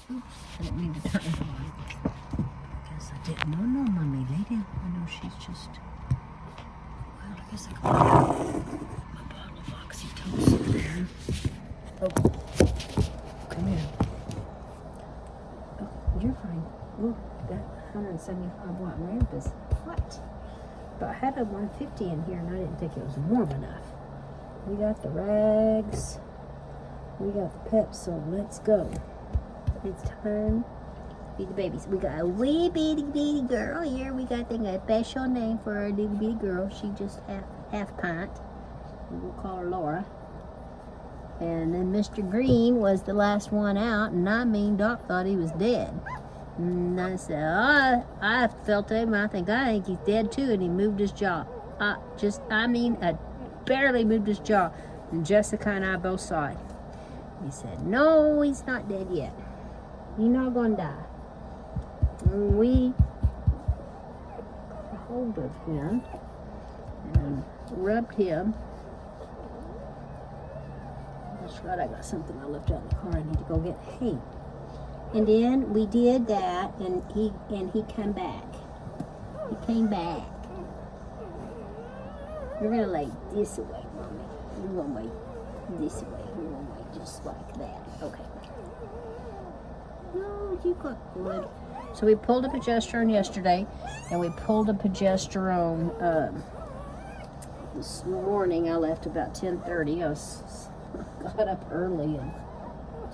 Oops, I didn't mean to turn it on. I guess I didn't. No, mommy lady. I know she's just. Well, I guess I can put my bottle of oxytocin there. Oh, come here. Oh, you're fine. Ooh, that 175 watt lamp is hot. But I had a 150 in here and I didn't think it was warm enough. We got the rags. We got the pets, so let's go. It's time to feed the babies. We got a wee bitty girl here. We got a special name for our little bitty girl. She just half pint. We'll call her Laura. And then Mr. Green was the last one out, and I mean, Doc thought he was dead. And I said, oh, I felt him. I think he's dead too, and he moved his jaw. I barely moved his jaw. And Jessica and I both saw it. He said, no, he's not dead yet. He's not gonna die. And we got hold of him and rubbed him. That's right, I got something I left out in the car I need to go get. Hey. And then we did that, and he came back. He came back. You're gonna lay this away, mommy. You're gonna lay this way. You're gonna lay just like that. Okay. No, you got good. So we pulled a progesterone yesterday, and we pulled a progesterone this morning. I left about 10:30. I got up early and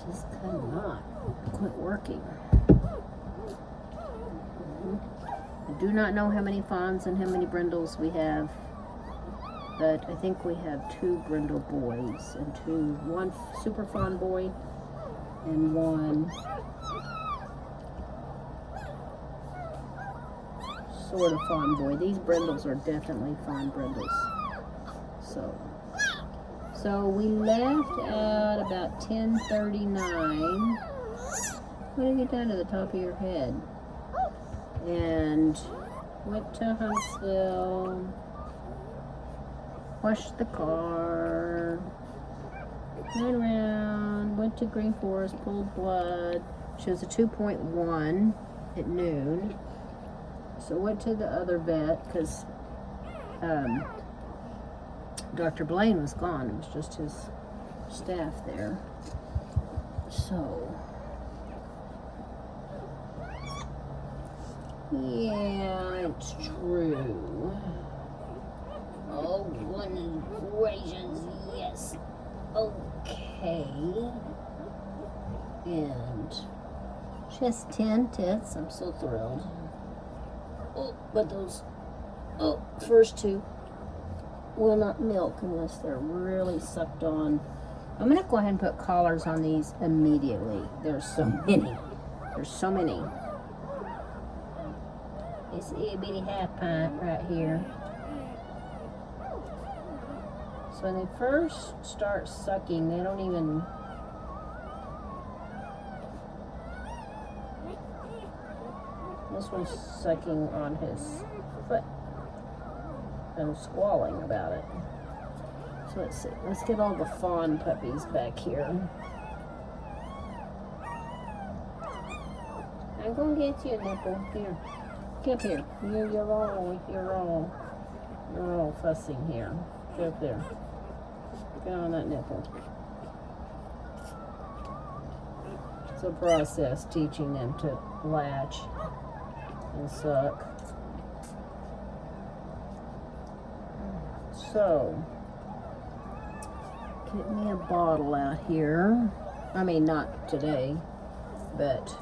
just could not quit working. I do not know how many fawns and how many brindles we have, but I think we have 2 brindle boys and one super fawn boy and one sort of fawn boy. These brindles are definitely fawn brindles. So we left at about 10:39. What did you get down to the top of your head? And went to Huntsville, washed the car, went around, went to Green Forest, pulled blood. She was a 2.1 at noon. So went to the other vet because Dr. Blaine was gone. It was just his staff there. So, yeah, it's true. Oh, one raisins, yes. Okay. And she has 10 tits. I'm so thrilled. Oh, but those first 2 will not milk unless they're really sucked on. I'm going to go ahead and put collars on these immediately. There's so many. There's so many. It's a itty bitty half pint right here. So when they first start sucking, they don't even... This one's sucking on his foot and squalling about it. So let's see. Let's get all the fawn puppies back here. I'm gonna get you a nipple. Here. Get up here. You're all fussing here. Get up there. Get on that nipple. It's a process teaching them to latch and suck. So, get me a bottle out here. I mean, not today, but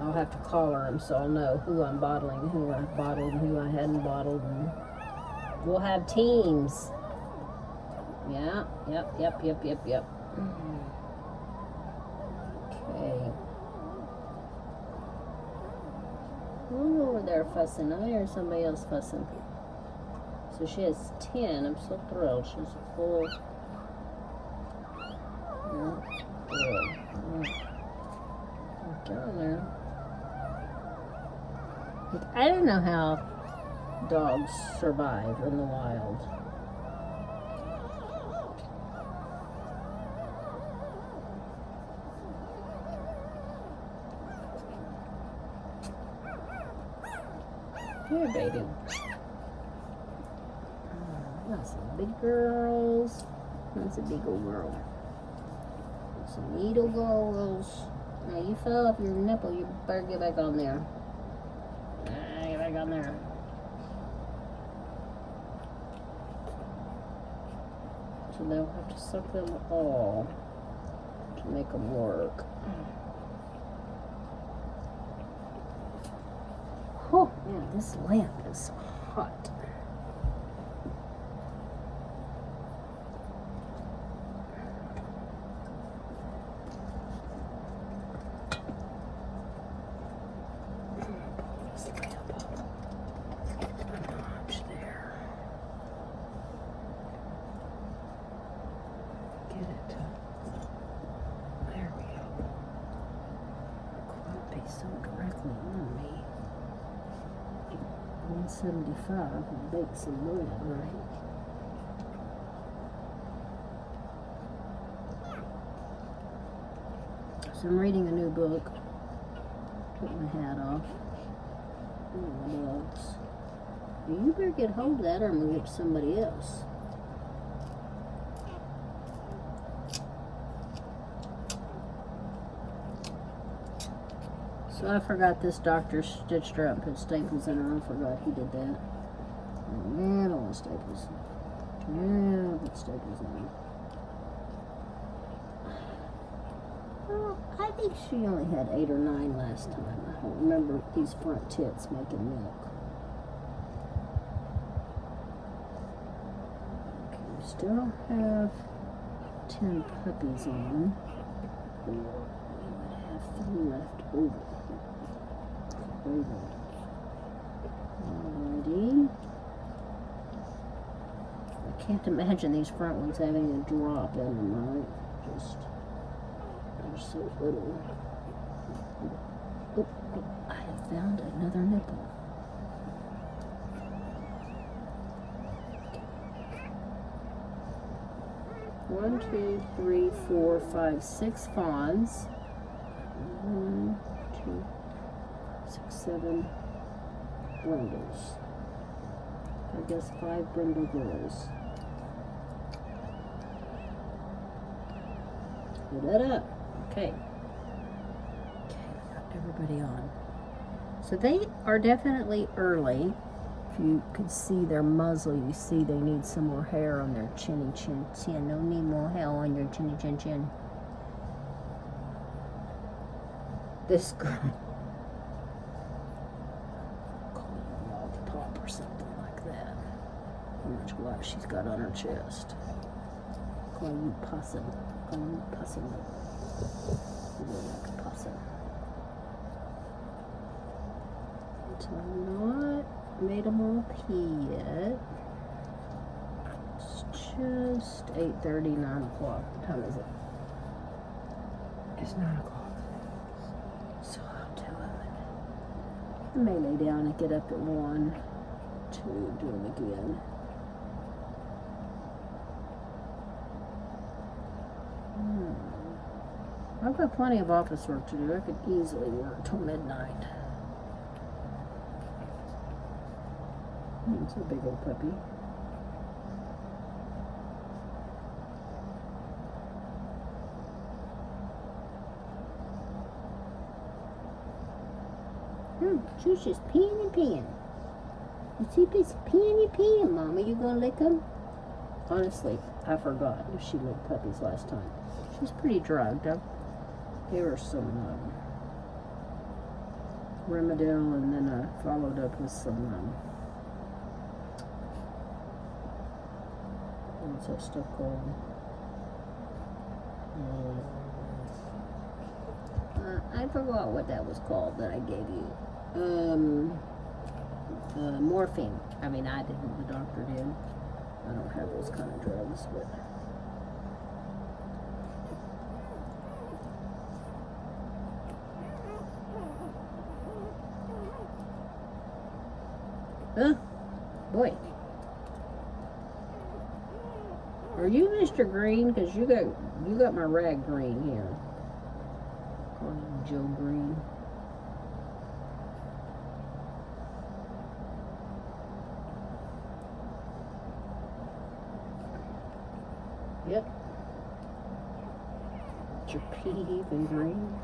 I'll have to collar them so I'll know who I'm bottling, who I bottled, who I hadn't bottled, and we'll have teams. Yeah, yep. Okay. Who's over there fussing? I hear somebody else fussing. So she has 10. I'm so thrilled. She's a full. Get on there. I don't know how dogs survive in the wild. Here, baby. Got some big girls. That's a big old girl. Some little girls. Now you fell off your nipple. You better get back on there. Get back on there. So they'll have to suck them all to make them work. Oh, man, this lamp is hot. Directly on me. 175 and bake some bread, right? So I'm reading a new book. Took my hat off. Oh, my dogs. You better get hold of that or I'm gonna give it to somebody else. So I forgot this doctor stitched her up and put staples in her. I forgot he did that. Yeah, I don't want staples. Yeah, put staples in her. Well, I think she only had 8 or 9 last time. I don't remember these front tits making milk. Okay, we still have 10 puppies on. We would have 3 left over. Alrighty. I can't imagine these front ones having a drop in them, right? Just, they're so little. Oh, I have found another nipple. One, 2, 3, 4, 5, 6 fawns. 1, 2, 6, 7 brindles. I guess 5 brindle girls. Put that up. Okay. Got everybody on. So they are definitely early. If you could see their muzzle, you see they need some more hair on their chinny chin chin. No need more hair on your chinny chin chin. This girl. Or something like that. How much blood she's got on her chest. Call you possum. Call you possum. You look like a possum. Until I'm not made them all pee yet. It's just 8:30, 9 o'clock. What time is it? It's 9 o'clock. So I'll do it. I may lay down and get up at 1. To do them again. I've got plenty of office work to do. I could easily work till midnight. It's a big old puppy. She's just peeing and peeing. You see this peeing, Mama. You gonna lick them? Honestly, I forgot if she licked puppies last time. She's pretty drugged. I gave her some Rimadyl, and then I followed up with some what's that stuff called? I forgot what that was called that I gave you. Morphine. I mean, I didn't, the doctor did. I don't have those kind of drugs, but huh? Boy. Are you Mr. Green? Because you got my rag green here. Call you Joe Green. Yep. Your peeve and green.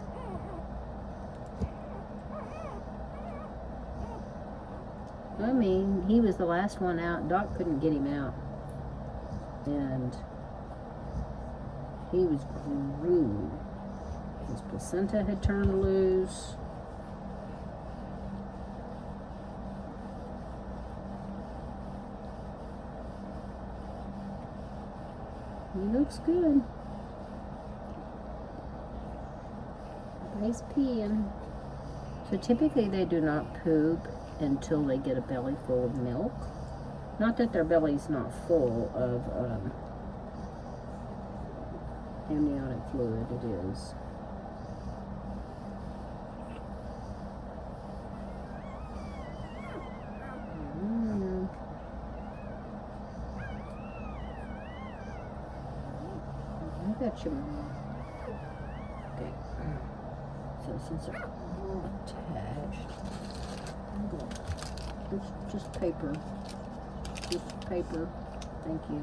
I mean, he was the last one out. Doc couldn't get him out. And he was green. His placenta had turned loose. He looks good. He's peeing. So typically they do not poop until they get a belly full of milk. Not that their belly's not full of amniotic fluid, it is. I got you, Mama. Okay. So since they're all attached, I'm going just paper. Just paper. Thank you.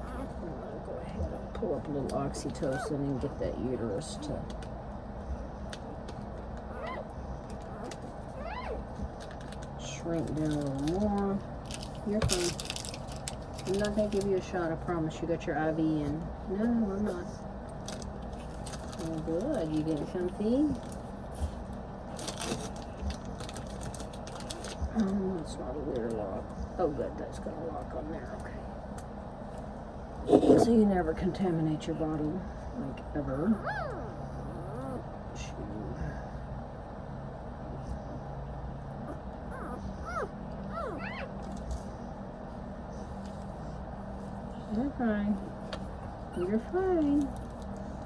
I'm going to go ahead and pull up a little oxytocin and get that uterus to shrink down a little more. You're fine. I'm not going to give you a shot, I promise. You got your IV in. No, I'm not. Oh, good. You getting comfy? Oh, it's not a weird lock. Oh, good. That's got a lock on there. Okay. So you never contaminate your bottle, like, ever. You're fine. You're fine.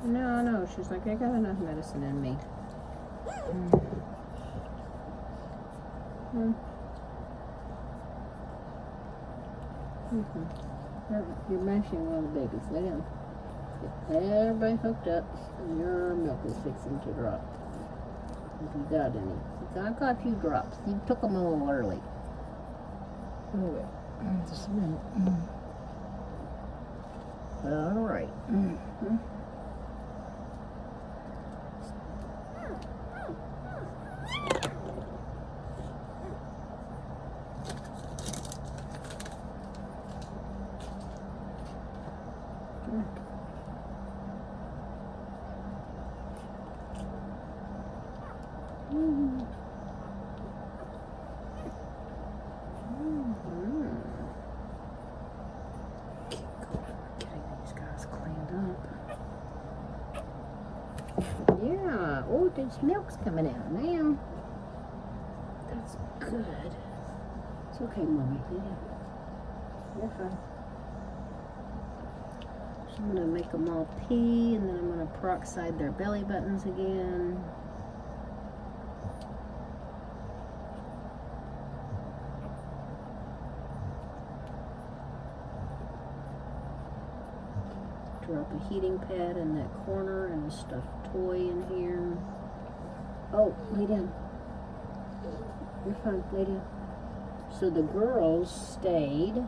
No. She's like, I got enough medicine in me. You're mashing one of the babies. Lay down. Get everybody hooked up, and your milk is fixing to drop. If you got any. I've got a few drops. You took them a little early. Okay. Just a minute. All right. Yeah. Oh, this milk's coming out now. That's good. It's okay, Mommy. Yeah. You're fine. So I'm going to make them all pee, and then I'm going to peroxide their belly buttons again. Drop a heating pad in that corner and a stuffed toy in here. Oh, lay down. You're fine, lay down. So the girls stayed.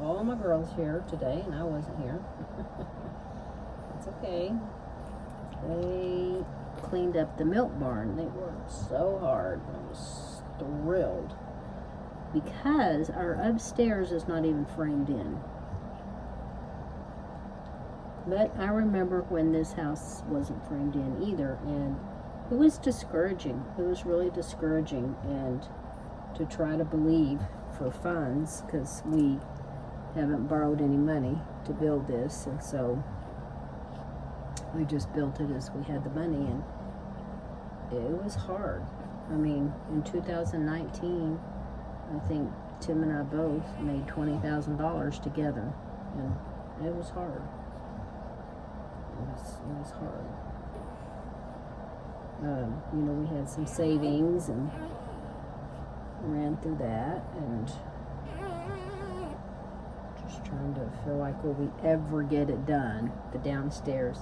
All my girls here today, and I wasn't here. It's okay. They cleaned up the milk barn. They worked so hard. I was thrilled. Because our upstairs is not even framed in. But I remember when this house wasn't framed in either, and it was discouraging. It was really discouraging, and to try to believe for funds, because we haven't borrowed any money to build this, and so we just built it as we had the money, and it was hard. I mean, in 2019, I think Tim and I both made $20,000 together, and it was hard. It was hard. You know, we had some savings and ran through that, and just trying to feel like, will we ever get it done? The downstairs.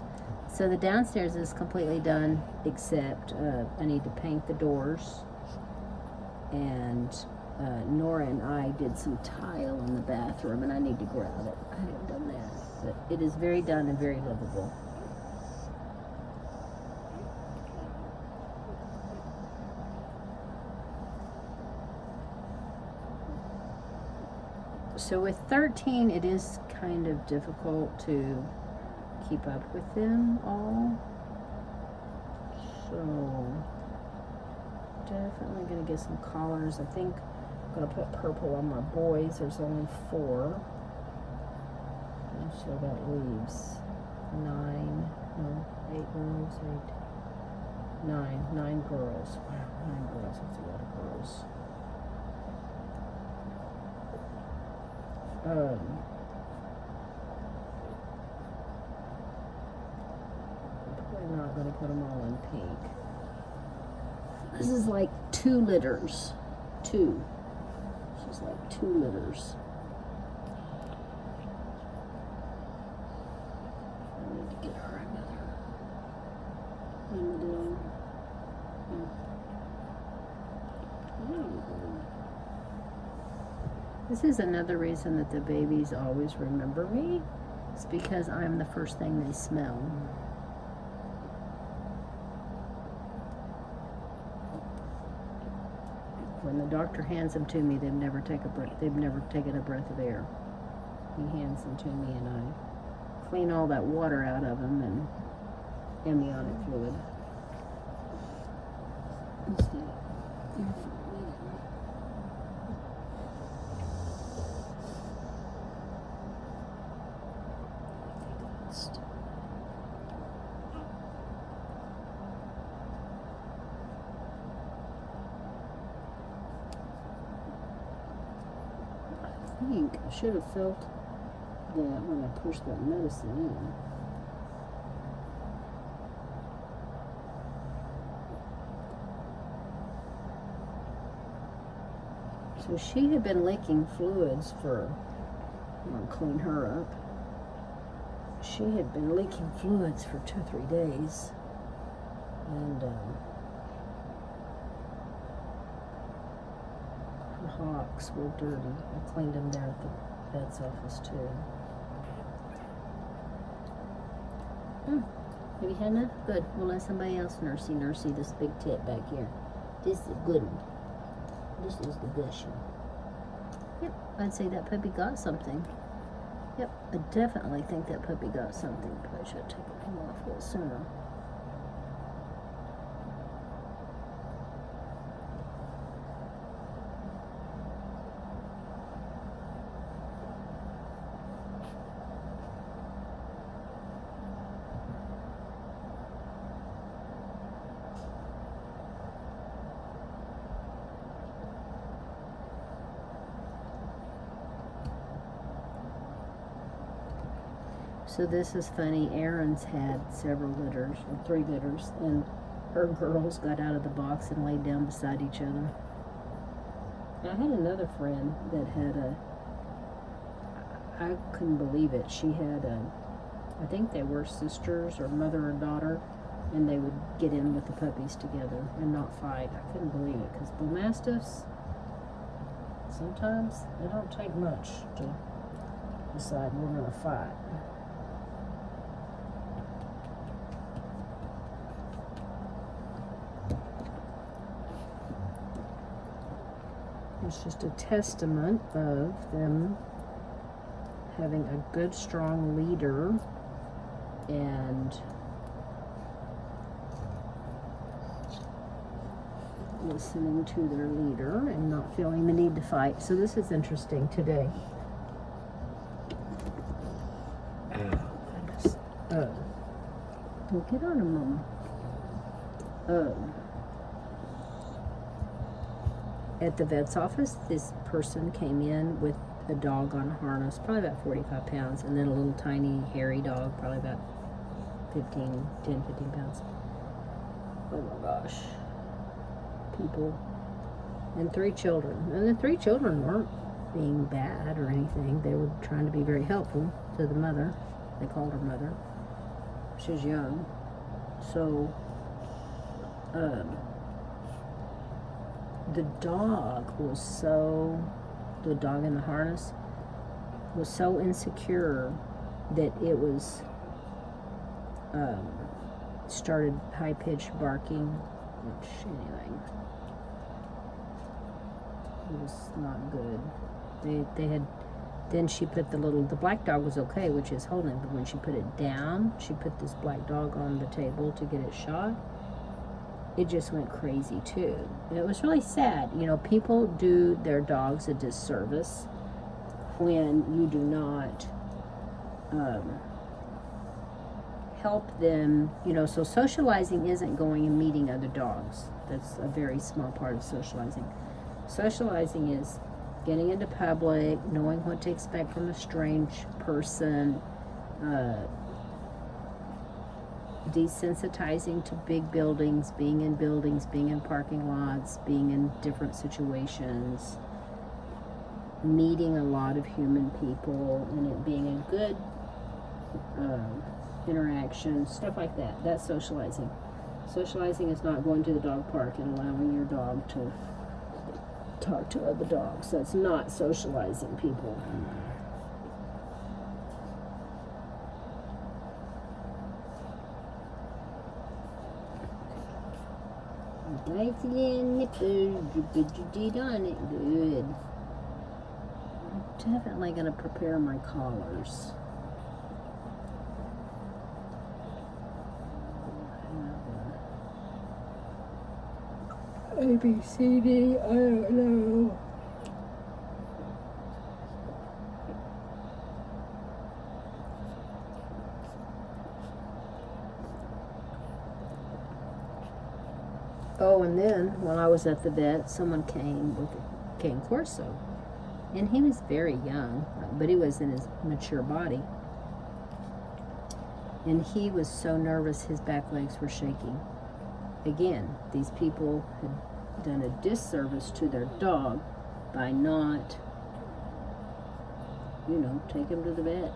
So the downstairs is completely done, except I need to paint the doors, and Nora and I did some tile in the bathroom, and I need to grab it. I haven't done that. But it is very done and very livable. So with 13, it is kind of difficult to keep up with them all. So definitely gonna get some collars. I think I'm gonna put purple on my boys. There's only 4. And so that leaves 9 girls. Wow, 9 girls, that's a lot of girls. Probably not going to put them all in pink. This is like 2 litters. 2. This is like 2 litters. I need to get her another. This is another reason that the babies always remember me. It's because I'm the first thing they smell. When the doctor hands them to me, they've never taken a breath of air. He hands them to me and I clean all that water out of them and amniotic fluid. I should have felt that when I pushed that medicine in. So she had been leaking fluids for, I'm going to clean her up. She had been leaking fluids for 2 or 3 days. And her hocks were dirty. I cleaned them there at the vet's office too. Have you had enough? Good. We'll let somebody else nursey this big tit back here. This is a good one. This is the gush one. Yep, I'd say that puppy got something. Yep, I definitely think that puppy got something. Probably should have taken him off a little sooner. So this is funny. Erin's had several litters, or 3 litters, and her girls got out of the box and laid down beside each other. I had another friend that had I couldn't believe it. She had I think they were sisters or mother and daughter, and they would get in with the puppies together and not fight. I couldn't believe it, because bullmastiffs, sometimes they don't take much to decide we're going to fight. It's just a testament of them having a good, strong leader and listening to their leader and not feeling the need to fight. So this is interesting today. Goodness. Don't get on him, Mama. At the vet's office, this person came in with a dog on a harness, probably about 45 pounds, and then a little tiny hairy dog, probably about 10, 15 pounds. Oh my gosh. People. And 3 children. And the 3 children weren't being bad or anything. They were trying to be very helpful to the mother. They called her mother. She was young. So, the dog in the harness was so insecure that it was started high-pitched barking, which anyway, it was not good. They had, then she put the black dog was okay, which is holding, but when she put it down, she put this black dog on the table to get it shot. It just went crazy too. And it was really sad. You know, people do their dogs a disservice when you do not help them. You know, so socializing isn't going and meeting other dogs. That's a very small part of socializing. Socializing is getting into public, knowing what to expect from a strange person, desensitizing to big buildings, being in parking lots, being in different situations, meeting a lot of human people, and it being a good interaction, stuff like that. That's socializing. Socializing is not going to the dog park and allowing your dog to talk to other dogs. That's not socializing, people. Nice little nipples, you did on it good. I'm definitely going to prepare my collars. A, B, C, D, I don't know. Oh, and then when I was at the vet, someone came with a cane corso, and he was very young, but he was in his mature body, and he was so nervous his back legs were shaking. Again, these people had done a disservice to their dog by not, you know, take him to the vet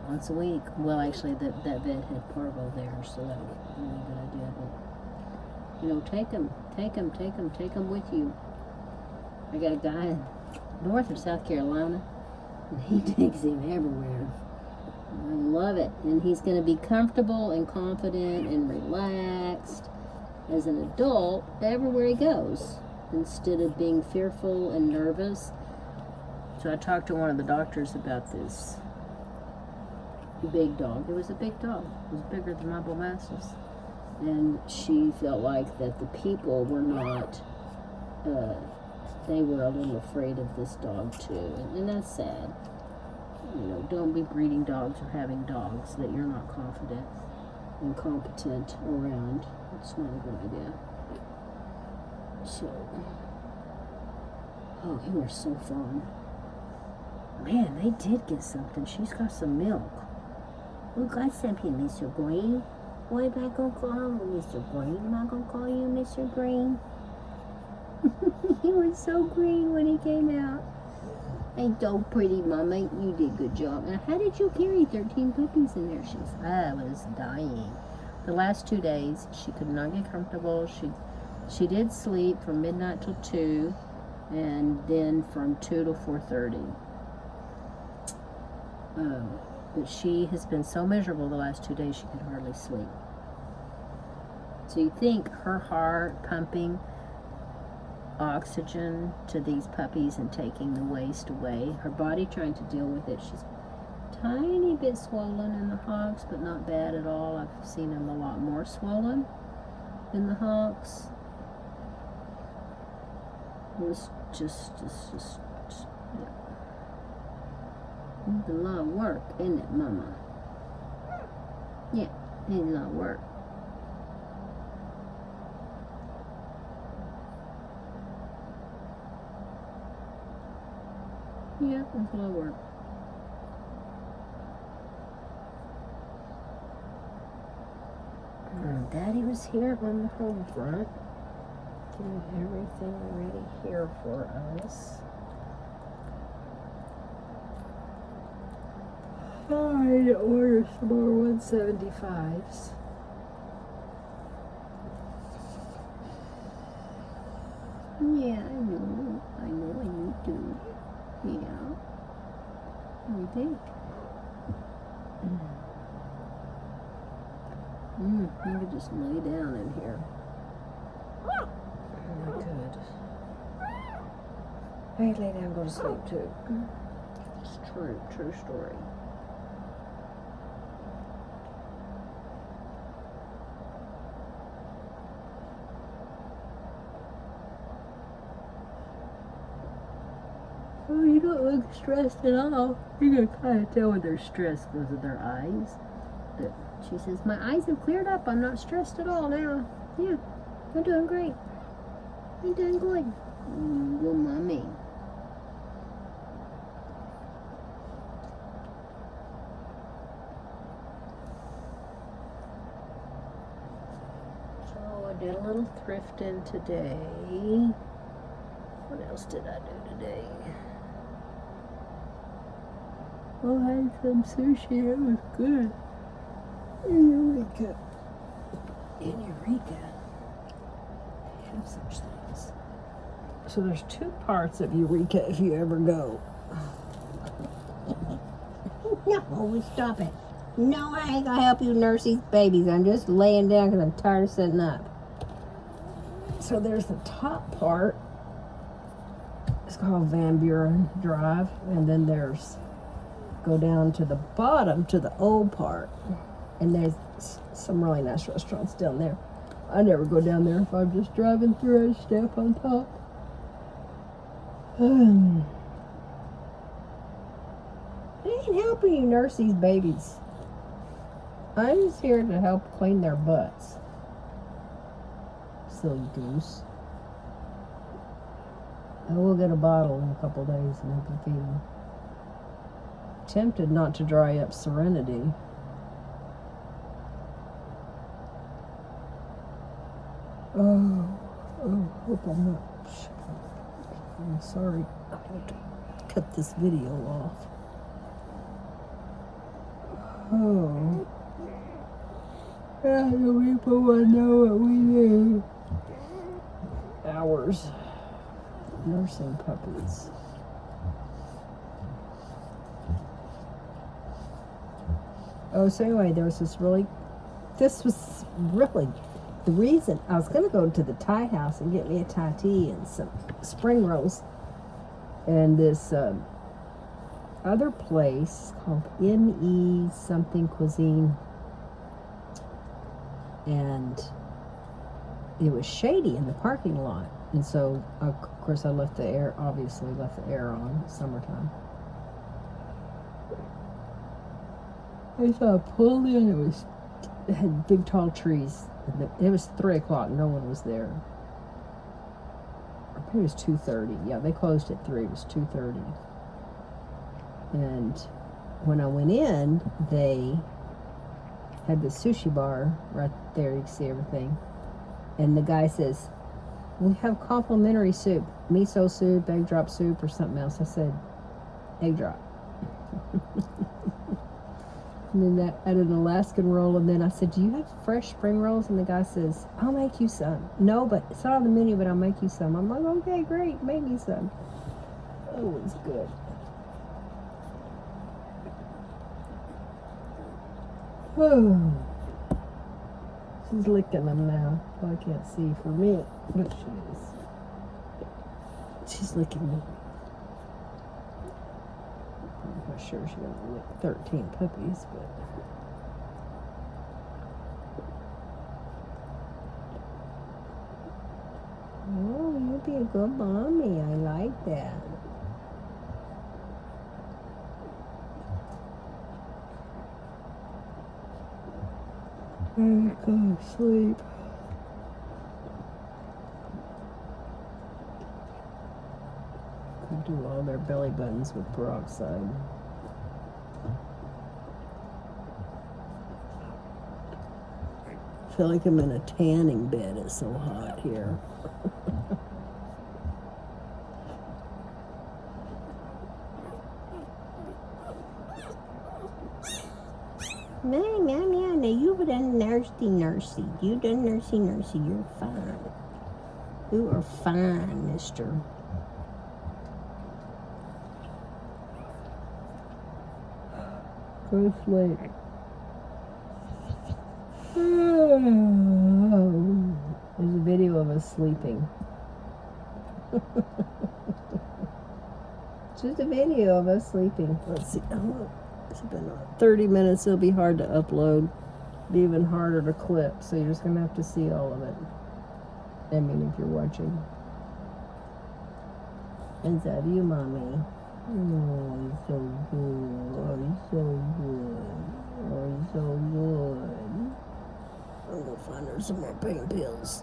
once a week. Well, actually, that vet had parvo there, so that was a really good idea. But, you know, take him with you. I got a guy north of South Carolina, and he takes him everywhere. I love it. And he's going to be comfortable and confident and relaxed as an adult everywhere he goes, instead of being fearful and nervous. So I talked to one of the doctors about this big dog. It was a big dog. It was bigger than my bullmastiffs. And she felt like that the people were not, they were a little afraid of this dog too. And that's sad. You know, don't be breeding dogs or having dogs that you're not confident and competent around. It's not a good idea. So, oh, you are so fun. Man, they did get something. She's got some milk. We got something, Mr. Green. What am I gonna call him, Mr. Green? Am I gonna call you Mr. Green? He was so green when he came out. Ain't so pretty, Mama. You did a good job. And how did you carry 13 puppies in there? I was dying. The last 2 days, she could not get comfortable. She did sleep from midnight till 2, and then from 2 to 4:30. But she has been so miserable the last 2 days, she could hardly sleep. So you think her heart pumping oxygen to these puppies and taking the waste away, her body trying to deal with it. She's tiny bit swollen in the hocks, but not bad at all. I've seen them a lot more swollen in the hocks. It was just yeah. It's a lot of work, isn't it, Mama? Yeah, it's a lot of work. Yeah, it's a lot of work. Daddy was here on the home front, getting everything ready here for us. I need to order some more 175s. Yeah, I know I need to. Yeah. What do you think? I could just lay down in here. I could. I could lay down and go to sleep too. It's true story. Oh, you don't look stressed at all. You can kind of tell when they're stressed because of their eyes. But she says, my eyes have cleared up. I'm not stressed at all now. Yeah, I'm doing great. I'm doing good. Well, mommy. So I did a little thrifting today. What else did I do today? Oh, I had some sushi. It was good. Eureka. In Eureka. They have such things. So there's 2 parts of Eureka if you ever go. No, stop it. No, I ain't gonna help you nurse these babies. I'm just laying down because I'm tired of sitting up. So there's the top part. It's called Van Buren Drive. And then there's, go down to the bottom to the old part. And there's some really nice restaurants down there. I never go down there if I'm just driving through. I stay up on top. I ain't helping you nurse these babies. I'm just here to help clean their butts. Silly goose. I will get a bottle in a couple days and help you feed them. Tempted not to dry up Serenity. Hope I'm not. I'm sorry. I have to cut this video off. Oh. The people want to know what we do. Hours nursing puppies. Oh, so anyway, this was really the reason I was going to go to the Thai house and get me a Thai tea and some spring rolls. And this other place called M.E. something cuisine. And it was shady in the parking lot. And so, of course, I left the air on, summertime. So I pulled in, it had big tall trees. It was 3 o'clock, no one was there. I think it was 2:30. Yeah, they closed at 3, it was 2:30. And when I went in, they had the sushi bar right there, you can see everything. And the guy says, we have complimentary soup, miso soup, egg drop soup, or something else. I said, egg drop. And then I added an Alaskan roll, and then I said, do you have fresh spring rolls? And the guy says, I'll make you some. No, but it's not on the menu, but I'll make you some. I'm like, okay, great, make me some. Oh, it's good. Oh. She's licking them now. Well, I can't see for me, but she is. She's licking me. I'm not sure she's going to lick 13 puppies, but... Oh, you'll be a good mommy. I like that. I'm going to sleep. Could do all their belly buttons with peroxide. I feel like I'm in a tanning bed. It's so hot here. Now you've done nursey. You done nursey. You're fine. You are fine, mister. Go to sleep. us sleeping. Just a video of us sleeping. Let's see. Oh, it's been 30 minutes. It'll be hard to upload. Be even harder to clip. So you're just gonna have to see all of it. I mean, if you're watching. Is that you, mommy? Oh, he's so good. Oh, he's so good. Oh, he's so good. I'm gonna find her some more pain pills.